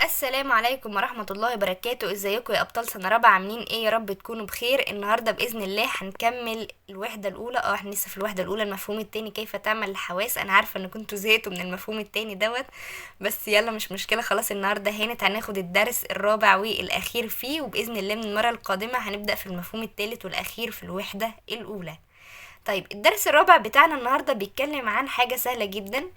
السلام عليكم ورحمة الله وبركاته. ازيكم يا ابطال سنة رابعة؟ عاملين ايه؟ يا رب تكونوا بخير. النهاردة بإذن الله هنكمل الوحدة الأولى. احنا لسه في الوحدة الأولى، المفهوم التاني كيف تعمل الحواس. انا عارفة ان كنتوا زهقتوا من المفهوم التاني بس يلا مش مشكلة، خلاص النهاردة هانت. هناخد الدرس الرابع والأخير فيه، وبإذن الله من المرة القادمة هنبدأ في المفهوم التالت والأخير في الوحدة الأولى. طيب الدرس الرابع بتاعنا النهاردة بيتكلم عن حاجة سهلة جدا.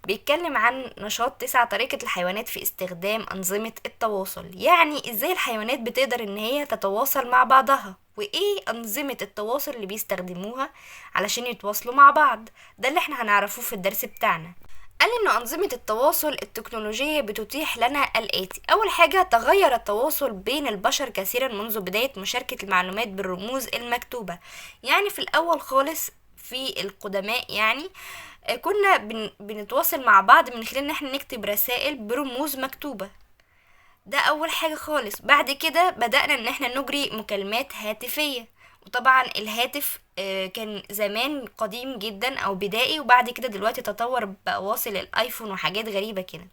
بيتكلم عن نشاط 9، طريقة الحيوانات في استخدام أنظمة التواصل. يعني ازاي الحيوانات بتقدر ان هي تتواصل مع بعضها، وايه أنظمة التواصل اللي بيستخدموها علشان يتواصلوا مع بعض. ده اللي احنا هنعرفه في الدرس بتاعنا. قال إن أنظمة التواصل التكنولوجية بتتيح لنا الآتي. أول حاجة، تغير التواصل بين البشر كثيرا منذ بداية مشاركة المعلومات بالرموز المكتوبة. يعني في الأول خالص في القدماء يعني كنا بنتواصل مع بعض من خلال ان احنا نكتب رسائل برموز مكتوبة. ده اول حاجة خالص. بعد كده بدأنا ان احنا نجري مكالمات هاتفية، وطبعا الهاتف كان زمان قديم جدا او بدائي، وبعد كده دلوقتي تطور بقى واصل الايفون وحاجات غريبة كده.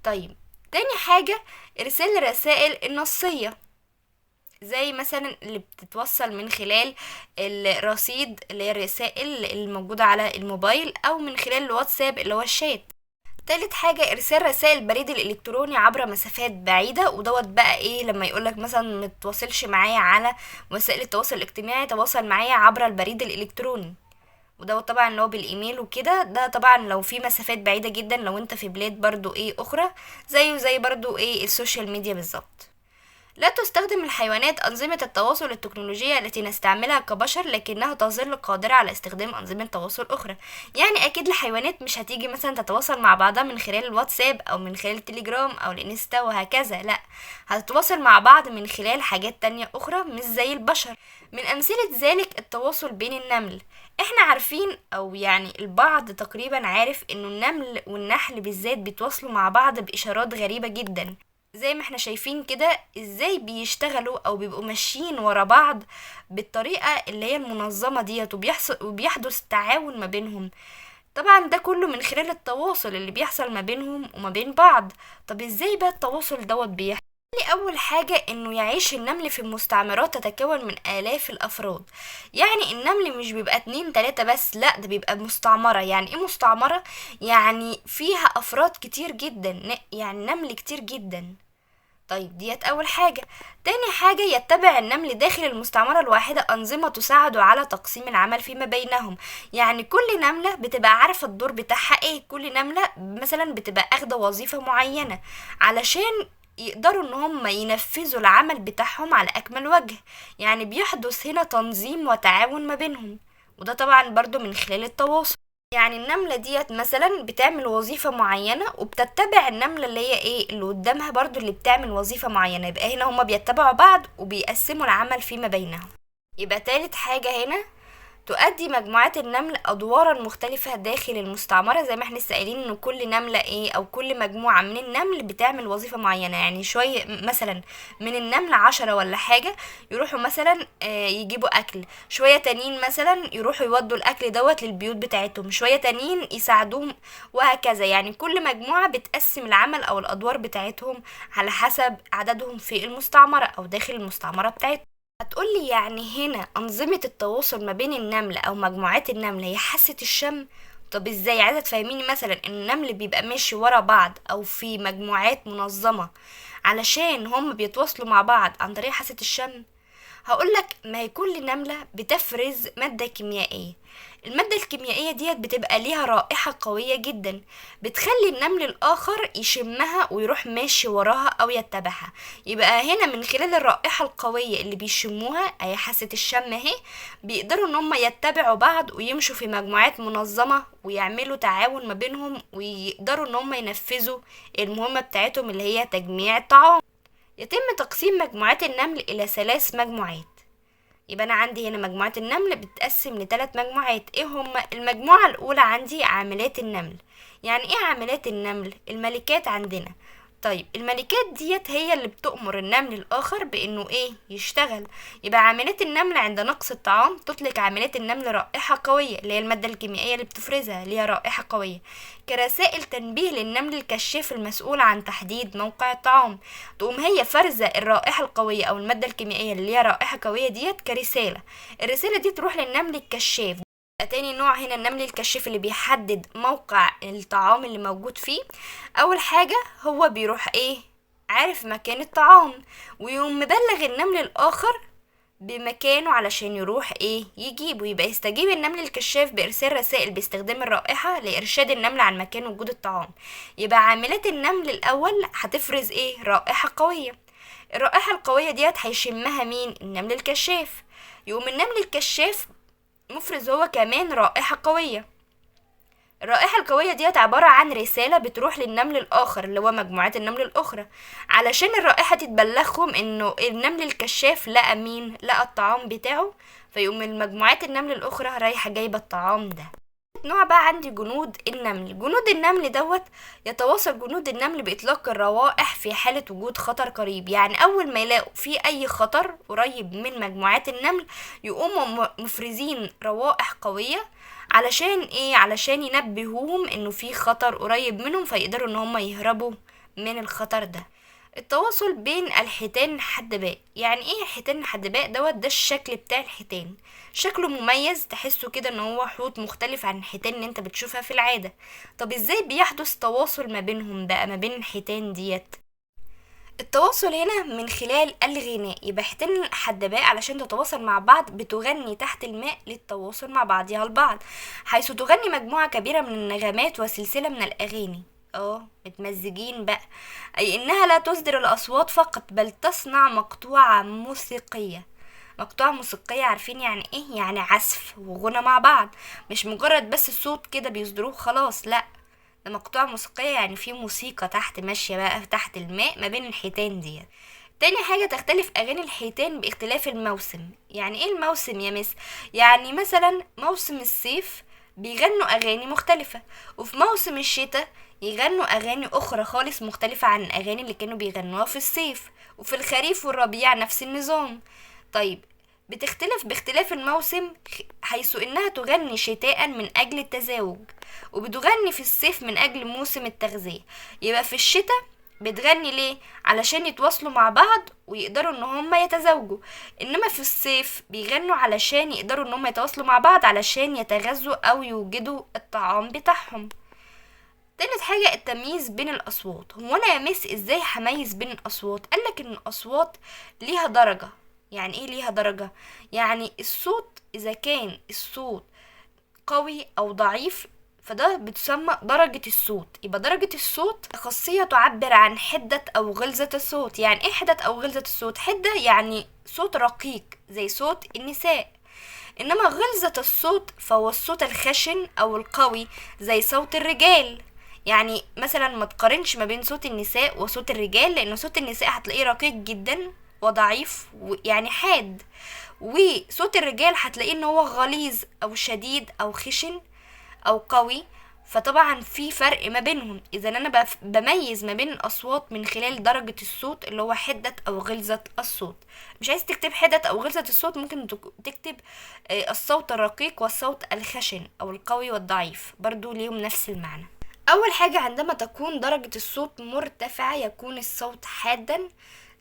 طيب تاني حاجة، ارسال الرسائل النصية، زي مثلا اللي بتتوصل من خلال الرصيد اللي هي الرسائل الموجودة على الموبايل، او من خلال الواتساب اللي هو الشات. تالت حاجة، ارسال رسائل البريد الالكتروني عبر مسافات بعيدة. ودوت بقى ايه لما يقولك مثلا متواصلش معايا على وسائل التواصل الاجتماعي، تواصل معايا عبر البريد الالكتروني. ودوت طبعا اللي هو بالايميل وكده. ده طبعا لو في مسافات بعيدة جدا، لو انت في بلاد برضو ايه اخرى، زيه زي برضو ايه السوشيال ميديا بالظبط. لا تستخدم الحيوانات أنظمة التواصل التكنولوجية التي نستعملها كبشر، لكنها تظل قادرة على استخدام أنظمة تواصل أخرى. يعني أكيد الحيوانات مش هتيجي مثلا تتواصل مع بعضها من خلال الواتساب أو من خلال التليجرام أو الانستا وهكذا، لا، هتتواصل مع بعض من خلال حاجات تانية أخرى مش زي البشر. من أمثلة ذلك التواصل بين النمل. احنا عارفين او يعني البعض تقريبا عارف انه النمل والنحل بالذات بيتواصلوا مع بعض بإشارات غريبة جدا. زي ما احنا شايفين كده ازاي بيشتغلوا او بيبقوا ماشيين ورا بعض بالطريقة اللي هي المنظمة ديت، وبيحدث تعاون ما بينهم. طبعا ده كله من خلال التواصل اللي بيحصل ما بينهم وما بين بعض. طب ازاي بقى التواصل دوت بيحصل؟ اول حاجة انه يعيش النمل في مستعمرات تتكون من الاف الافراد. يعني النمل مش بيبقى 2 3 بس، لا ده بيبقى مستعمرة. يعني ايه مستعمرة؟ يعني فيها افراد كتير جدا، يعني نمل كتير جدا. طيب ديت أول حاجة. تاني حاجة، يتبع النمل داخل المستعمرة الواحدة أنظمة تساعد على تقسيم العمل فيما بينهم. يعني كل نملة بتبقى عارفة الدور بتاعها ايه. كل نملة مثلا بتبقى اخدة وظيفة معينة علشان يقدروا ان هم ينفذوا العمل بتاعهم على اكمل وجه. يعني بيحدث هنا تنظيم وتعاون ما بينهم، وده طبعا برضو من خلال التواصل. يعني النملة ديت مثلا بتعمل وظيفة معينة وبتتبع النملة اللي هي ايه اللي قدامها برضو اللي بتعمل وظيفة معينة. يبقى هنا هما بيتبعوا بعض وبيقسموا العمل فيما بينهم. يبقى تالت حاجة هنا، تؤدي مجموعات النمل أدوارا مختلفة داخل المستعمرة. زي ما احنا لسه قايلين ان كل نملة ايه او كل مجموعة من النمل بتعمل وظيفة معينة. يعني شوية مثلا من النمل 10 ولا حاجة يروحوا مثلا يجيبوا اكل، شوية تانيين مثلا يروحوا يودوا الاكل دوت للبيوت بتاعتهم، شوية تانيين يساعدوهم وهكذا. يعني كل مجموعة بتقسم العمل او الادوار بتاعتهم على حسب عددهم في المستعمرة او داخل المستعمرة بتاعتهم. هتقولي يعني هنا أنظمة التواصل ما بين النمل أو مجموعات النمل هي حاسة الشم؟ طب ازاي؟ عايزة تفهميني مثلا ان النمل بيبقى ماشي ورا بعض أو في مجموعات منظمة علشان هم بيتواصلوا مع بعض عن طريق حاسة الشم؟ هقولك ما هي كل نملة بتفرز مادة كيميائية. المادة الكيميائية ديت بتبقى ليها رائحة قوية جدا، بتخلي النمل الآخر يشمها ويروح ماشي وراها أو يتبعها. يبقى هنا من خلال الرائحة القوية اللي بيشموها أي حاسة الشم اهي، بيقدروا ان هم يتبعوا بعض ويمشوا في مجموعات منظمة ويعملوا تعاون ما بينهم، ويقدروا ان هم ينفذوا المهمة بتاعتهم اللي هي تجميع الطعام. يتم تقسيم مجموعات النمل إلى 3 مجموعات. يبقى أنا عندي هنا مجموعة النمل بتتقسم ل3 مجموعات. ايه هما؟ المجموعة الأولى عندي عاملات النمل. يعني ايه عاملات النمل؟ الملكات عندنا. طيب الملكات ديت هي اللي بتؤمر النمل الآخر بإنه إيه يشتغل. يبقى عاملات النمل عند نقص الطعام تطلق عاملات النمل رائحة قوية، اللي هي المادة الكيميائية اللي بتفرزها ليها رائحة قوية، كرسائل تنبيه للنمل الكشاف المسؤول عن تحديد موقع الطعام. تقوم هي فرزة الرائحة القوية أو المادة الكيميائية اللي ليها رائحة قوية ديت كرسالة. الرسالة دي تروح للنمل الكشاف. تاني نوع هنا النمل الكشاف اللي بيحدد موقع الطعام اللي موجود فيه. اول حاجة هو بيروح ايه عارف مكان الطعام، ويقوم مبلغ النمل الاخر بمكانه علشان يروح ايه يجيبه. يبقى يستجيب النمل الكشاف بارسال رسائل باستخدام الرائحة لارشاد النمل عن مكان وجود الطعام. يبقى عاملات النمل الاول هتفرز ايه رائحة قوية. الرائحة القوية ديت هيشمها مين النمل الكشاف. يقوم النمل الكشاف مفرز هو كمان رائحة قوية. الرائحة القوية ديت عبارة عن رسالة بتروح للنمل الآخر اللي هو مجموعات النمل الأخرى، علشان الرائحة دي تبلغهم إنه النمل الكشاف لقى مين لقى الطعام بتاعه، فيقوم المجموعات النمل الأخرى رايحة جايبة الطعام ده. نوع بقى عندي جنود النمل. جنود النمل دوت يتواصل جنود النمل بإطلاق الروائح في حالة وجود خطر قريب. يعني أول ما يلاقوا في أي خطر قريب من مجموعات النمل يقوموا مفرزين روائح قوية علشان إيه علشان ينبهوهم إنه في خطر قريب منهم فيقدروا إن هم يهربوا من الخطر ده. التواصل بين الحيتان الحدباء. يعني ايه حيتان الحدباء دوت؟ ده الشكل بتاع الحيتان، شكله مميز تحسه كده ان هو حوت مختلف عن الحيتان اللي انت بتشوفها في العادة. طب ازاي بيحدث تواصل ما بينهم بقى ما بين الحيتان ديت؟ التواصل هنا من خلال الغناء. يبقى حيتان الحدباء علشان تتواصل مع بعض بتغني تحت الماء للتواصل مع بعضها البعض، حيث تغني مجموعة كبيرة من النغمات وسلسلة من الأغاني. متمزجين بقى، أي إنها لا تصدر الأصوات فقط بل تصنع مقطوعة موسيقية. مقطوعة موسيقية عارفين يعني ايه؟ يعني عزف وغنى مع بعض، مش مجرد بس الصوت كده بيصدروه خلاص، لا ده مقطوعة موسيقية يعني في موسيقى تحت ماشية بقى تحت الماء ما بين الحيتان دي. تاني حاجة تختلف أغاني الحيتان باختلاف الموسم. يعني ايه الموسم يا مس؟ يعني مثلا موسم الصيف بيغنوا أغاني مختلفة، وفي موسم الشتاء يغنوا أغاني أخرى خالص مختلفة عن الأغاني اللي كانوا بيغنوها في الصيف، وفي الخريف والربيع نفس النظام. طيب بتختلف باختلاف الموسم حيث إنها تغني شتاء من أجل التزاوج، وبتغني في الصيف من أجل موسم التغذية. يبقى في الشتاء بتغني ليه؟ علشان يتواصلوا مع بعض ويقدروا ان هم يتزوجوا، انما في الصيف بيغنوا علشان يقدروا ان هم يتواصلوا مع بعض علشان يتغذوا او يوجدوا الطعام بتاعهم. تالت حاجة التمييز بين الأصوات. هو أنا يا مس إزاي هميز بين الأصوات؟ قالك إن الأصوات ليها درجة. يعني إيه ليها درجة؟ يعني الصوت إذا كان الصوت قوي أو ضعيف فده بتسمى درجة الصوت. يبقى درجة الصوت خاصية تعبر عن حدة أو غلظة الصوت. يعني إيه حدة أو غلظة الصوت؟ حدة يعني صوت رقيق زي صوت النساء، إنما غلظة الصوت فهو الصوت الخشن أو القوي زي صوت الرجال. يعني مثلا ما تقارنش ما بين صوت النساء وصوت الرجال، لأن صوت النساء هتلاقيه رقيق جدا وضعيف يعني حاد، وصوت الرجال هتلاقيه ان هو غليظ او شديد او خشن او قوي. فطبعا في فرق ما بينهم. اذا انا بميز ما بين الاصوات من خلال درجة الصوت اللي هو حدة او غلظة الصوت. مش عايز تكتب حدة او غلظة الصوت ممكن تكتب الصوت الرقيق والصوت الخشن او القوي والضعيف، برضو ليهم نفس المعنى. اول حاجة عندما تكون درجة الصوت مرتفعة يكون الصوت حادا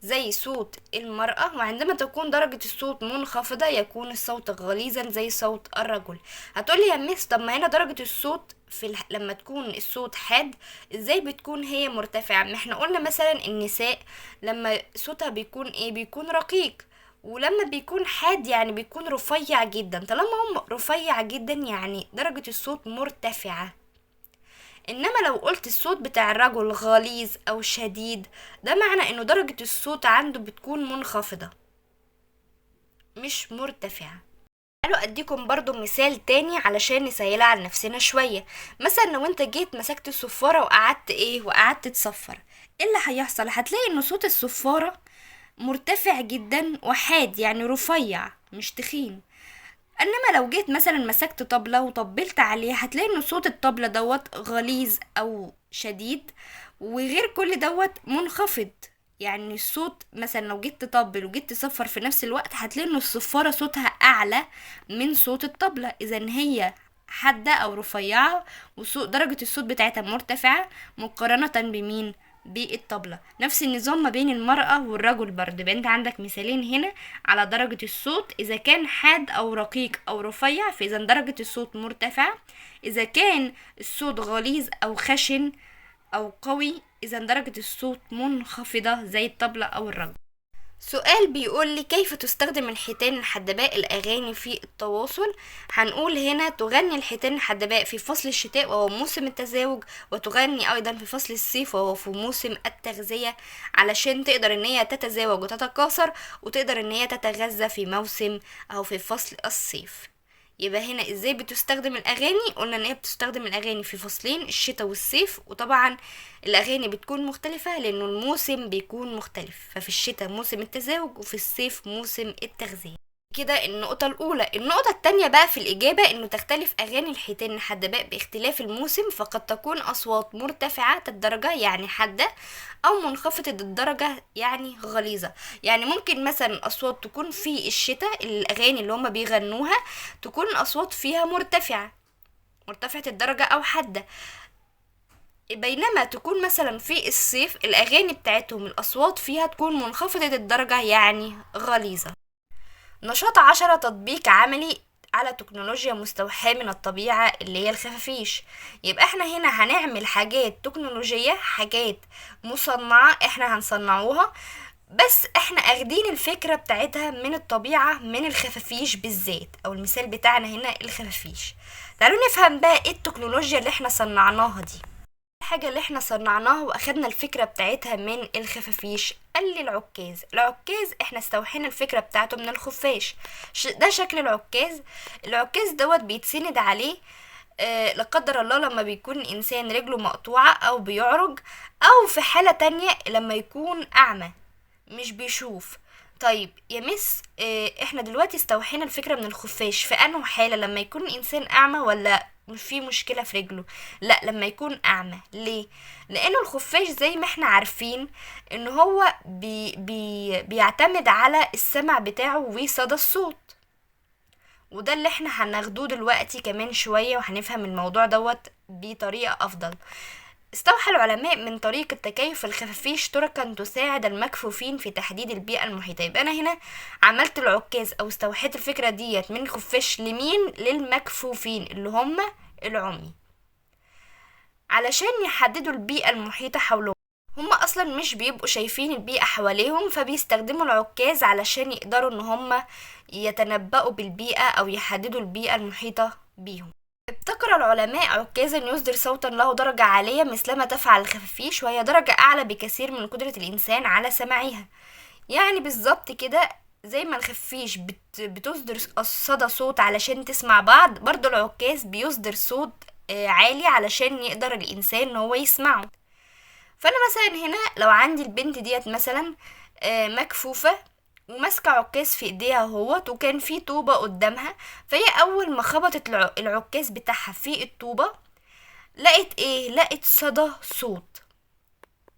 زي صوت المرأة، وعندما تكون درجة الصوت منخفضة يكون الصوت غليظا زي صوت الرجل. هتقولي يا مس طب ما هنا درجة الصوت لما تكون الصوت حاد ازاي بتكون هي مرتفعة؟ ما احنا قلنا مثلا النساء لما صوتها بيكون ايه؟ بيكون رقيق، ولما بيكون حاد يعني بيكون رفيع جدا. طالما هم رفيع جدا يعني درجة الصوت مرتفعة. انما لو قلت الصوت بتاع الرجل غليظ او شديد ده معنى انه درجة الصوت عنده بتكون منخفضة مش مرتفعة. قالوا اديكم برضو مثال تاني علشان نسهلها على نفسنا شوية. مثلا لو انت جيت مسكت الصفارة وقعدت تصفر، ايه اللي هيحصل؟ هتلاقي ان صوت الصفارة مرتفع جدا وحاد يعني رفيع مش تخين. انما لو جيت مثلا مسكت طبلة وطبلت عليها هتلاقي ان صوت الطبلة دوت غليظ او شديد وغير كل دوت منخفض. يعني الصوت مثلا لو جيت تطبل وجيت تصفر في نفس الوقت هتلاقي ان الصفارة صوتها اعلى من صوت الطبلة، اذا هي حادة او رفيعة، وصوت درجة الصوت بتاعتها مرتفعة مقارنة بمين؟ بالطبلة. نفس النظام ما بين المرأة والرجل برضه، يبقى انت عندك مثالين هنا على درجة الصوت، اذا كان حاد او رقيق او رفيع فاذا درجة الصوت مرتفعة، اذا كان الصوت غليظ او خشن او قوي اذا درجة الصوت منخفضة زي الطبلة او الرنة. سؤال بيقول لي كيف تستخدم الحيتان الحدباء الأغاني في التواصل؟ هنقول هنا تغني الحيتان الحدباء في فصل الشتاء وهو موسم التزاوج، وتغني أيضا في فصل الصيف وهو في موسم التغذية، علشان تقدر ان هي تتزاوج وتتكاثر وتقدر ان هي تتغذى في موسم أو في فصل الصيف. يبقى هنا ازاي بتستخدم الاغاني؟ قلنا ان هي بتستخدم الاغاني في فصلين الشتاء والصيف، وطبعا الاغاني بتكون مختلفة لانه الموسم بيكون مختلف، ففي الشتاء موسم التزاوج وفي الصيف موسم التغذية. كده النقطة الأولى. النقطة التانية بقى في الإجابة إنه تختلف أغاني الحيتان الحدباء باختلاف الموسم، فقد تكون أصوات مرتفعة الدرجة يعني حادة، أو منخفضة الدرجة يعني غليظة. يعني ممكن مثلا أصوات تكون في الشتاء الأغاني اللي هما بيغنوها تكون الأصوات فيها مرتفعة الدرجة أو حادة، بينما تكون مثلا في الصيف الأغاني بتاعتهم الأصوات فيها تكون منخفضة الدرجة يعني غليظة. نشاط 10 تطبيق عملي على تكنولوجيا مستوحاة من الطبيعة اللي هي الخفافيش. يبقى احنا هنا هنعمل حاجات تكنولوجية، حاجات مصنعة احنا هنصنعوها، بس احنا اخدين الفكرة بتاعتها من الطبيعة من الخفافيش بالذات، او المثال بتاعنا هنا الخفافيش. تعالوا نفهم بقى ايه التكنولوجيا اللي احنا صنعناها دي. الحاجة اللي احنا صنعناها واخدنا الفكرة بتاعتها من الخفافيش قال لي العكاز احنا استوحينا الفكرة بتاعته من الخفاش. ده شكل العكاز دوت بيتسند عليه لا قدر الله لما بيكون الانسان رجله مقطوعة او بيعرج، او في حالة تانية لما يكون اعمى مش بيشوف. طيب يا مس احنا دلوقتي استوحينا الفكرة من الخفاش في انه حالة لما يكون الانسان اعمى ولا في مشكلة في رجله؟ لا، لما يكون اعمى. ليه؟ لانه الخفاش زي ما احنا عارفين ان هو بيعتمد على السمع بتاعه وصدى الصوت، وده اللي احنا هناخدوه دلوقتي كمان شوية وهنفهم الموضوع دوت بطريقة افضل. استوحى العلماء من طريقة تكيف الخفافيش طرقا تساعد المكفوفين في تحديد البيئة المحيطة. يبقى أنا هنا عملت العكاز أو استوحيت الفكرة ديت من الخفاش لمين؟ للمكفوفين اللي هم العمي، علشان يحددوا البيئة المحيطة حولهم. هم أصلا مش بيبقوا شايفين البيئة حواليهم، فبيستخدموا العكاز علشان يقدروا ان هم يتنبأوا بالبيئة أو يحددوا البيئة المحيطة بيهم. ابتكر العلماء عكازا يصدر صوتا له درجة عالية مثلما تفعل الخفافيش، وهي درجة أعلى بكثير من قدرة الإنسان على سماعها. يعني بالظبط كده زي ما الخفيش بتصدر صدى صوت علشان تسمع بعض، برضو العكاز بيصدر صوت عالي علشان يقدر الإنسان ان هو يسمعه. فأنا مثلا هنا لو عندي البنت ديت مثلا مكفوفة وماسكه عكاز في ايديها اهوت، وكان في طوبة قدامها، فهي اول ما خبطت العكاز بتاعها في الطوبة لقت ايه؟ لقت صدى صوت.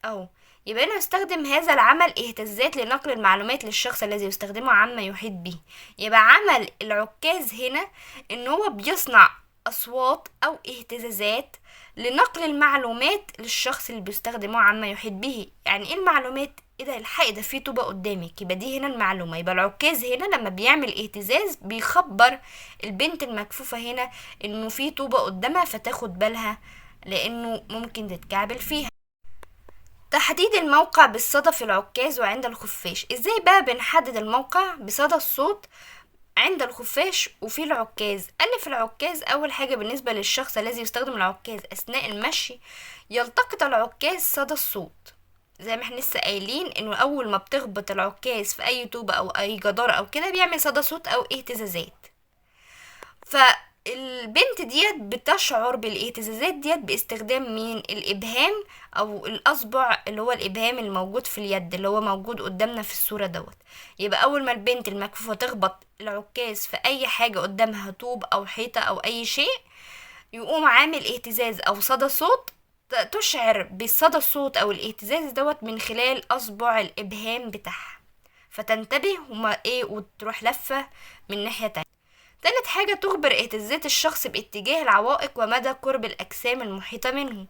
او يبقى انا استخدم هذا العمل اهتزازات لنقل المعلومات للشخص الذي يستخدمه عما يحيط به. يبقى عمل العكاز هنا ان هو بيصنع اصوات او اهتزازات لنقل المعلومات للشخص اللي بيستخدمه عما يحيط به. يعني ايه المعلومات؟ ايه ده؟ الحقي ده في طوبة قدامك، يبقى دي هنا المعلومة. يبقى العكاز هنا لما بيعمل اهتزاز بيخبر البنت المكفوفة هنا انه في طوبة قدامها فتاخد بالها لانه ممكن تتكعبل فيها. تحديد الموقع بالصدى في العكاز وعند الخفاش. ازاي بقى بنحدد الموقع بصدى الصوت عند الخفاش وفي العكاز؟ قال في العكاز اول حاجة بالنسبة للشخص الذي يستخدم العكاز اثناء المشي يلتقط العكاز صدى الصوت، زي ما احنا لسه قايلين انه اول ما بتخبط العكاز في اي طوبة او اي جدار او كده بيعمل صدى صوت او اهتزازات. فالبنت ديت بتشعر بالاهتزازات ديت باستخدام مين؟ الابهام او الاصبع اللي هو الابهام الموجود في اليد اللي هو موجود قدامنا في الصورة دوت. يبقى اول ما البنت المكفوفة تخبط العكاز في اي حاجة قدامها، طوب او حيطة او اي شيء، يقوم عامل اهتزاز او صدى صوت تشعر بصدى الصوت او الاهتزاز دوت من خلال اصبع الابهام بتاعها، فتنتبه وما ايه وتروح لفة من ناحية تانية. تالت حاجة، تخبر اهتزازات الشخص باتجاه العوائق ومدى قرب الأجسام المحيطة منه.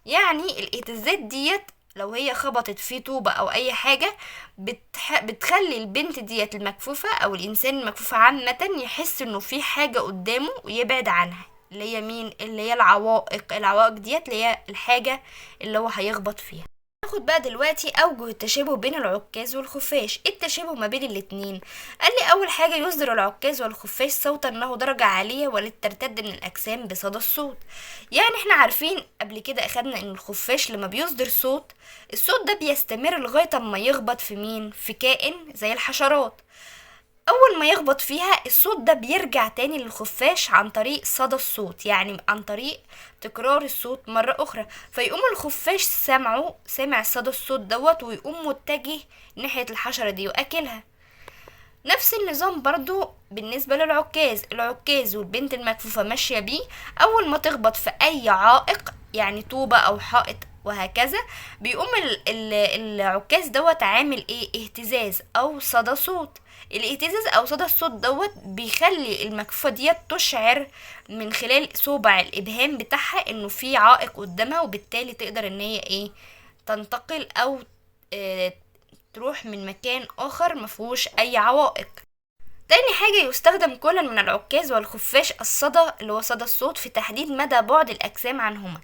يعني الاهتزازات ديت لو هي خبطت في طوبة أو أي حاجة بتخلي البنت ديت المكفوفة أو الإنسان المكفوف عامة يحس إنه في حاجة قدامه ويبعد عنها، اللي هي مين؟ اللي هي العوائق ديت اللي هي الحاجة اللي هو هيخبط فيها. ناخد بقى دلوقتي اوجه التشابه بين العكاز والخفاش. ايه التشابه ما بين الاتنين؟ قال لي اول حاجه، يصدر العكاز والخفاش صوتا له درجه عاليه وللترتد من الاجسام بصدى الصوت. يعني احنا عارفين قبل كده اخدنا ان الخفاش لما بيصدر صوت، الصوت ده بيستمر لغايه اما يخبط في مين؟ في كائن زي الحشرات. اول ما يخبط فيها الصوت ده بيرجع تاني للخفاش عن طريق صدى الصوت، يعني عن طريق تكرار الصوت مرة اخرى، فيقوم الخفاش سامع صدى الصوت دوت ويقوم متجه ناحية الحشرة دي واكلها. نفس النظام برضو بالنسبة العكاز والبنت المكفوفة ماشية بيه، اول ما تخبط في اي عائق يعني طوبة او حائط وهكذا، بيقوم العكاز دوت عامل ايه؟ اهتزاز او صدى صوت. الاهتزاز او صدى الصوت دوت بيخلي المكفوفة ديت تشعر من خلال صوبع الابهام بتاعها انه في عائق قدامها، وبالتالي تقدر ان هي ايه؟ تنتقل او اه تروح من مكان اخر مفهوش اي عوائق. تاني حاجة، يستخدم كل من العكاز والخفاش الصدى اللي هو صدى الصوت في تحديد مدى بعد الأجسام عنهما.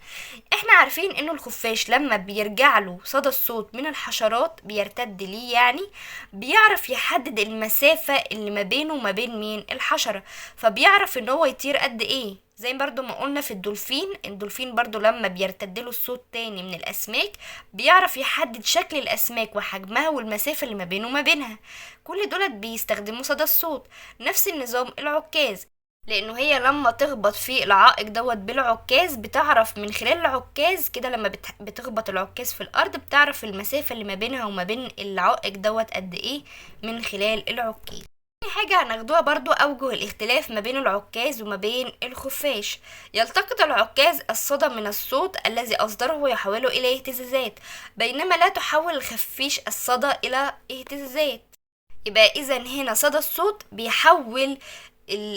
احنا عارفين انه الخفاش لما بيرجع له صدى الصوت من الحشرات بيرتد ليه، يعني بيعرف يحدد المسافة اللي ما بينه وما بين مين؟ الحشرة، فبيعرف ان هو يطير قد ايه. زي برضو ما قلنا في الدولفين برضو لما بيرتدله الصوت تاني من الأسماك بيعرف يحدد شكل الأسماك وحجمها والمسافة اللي ما بينه وما بينها. كل دولت بيستخدموا صدى الصوت. نفس النظام العكاز، لانه هي لما تخبط في العائق دوت بالعكاز بتعرف من خلال العكاز كده، لما بتخبط العكاز في الارض بتعرف المسافة اللي ما بينها وما بين العائق دوت قد ايه من خلال العكاز. تاني حاجة هناخدوها برضو أوجه الاختلاف ما بين العكاز وما بين الخفاش. يلتقط العكاز الصدى من الصوت الذي أصدره ويحوله إلى اهتزازات، بينما لا تحول الخفيش الصدى إلى اهتزازات. يبقى إذا هنا صدى الصوت بيحول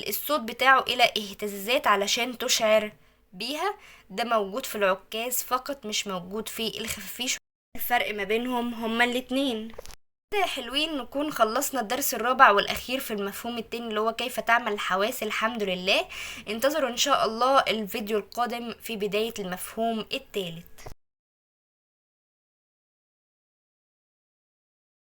الصوت بتاعه إلى اهتزازات علشان تشعر بيها. ده موجود في العكاز فقط، مش موجود في الخفيش. الفرق ما بينهم هما الاتنين. كده يا حلوين نكون خلصنا الدرس الرابع والأخير في المفهوم التاني اللي هو كيف تعمل الحواس. الحمد لله. انتظروا إن شاء الله الفيديو القادم في بداية المفهوم التالت.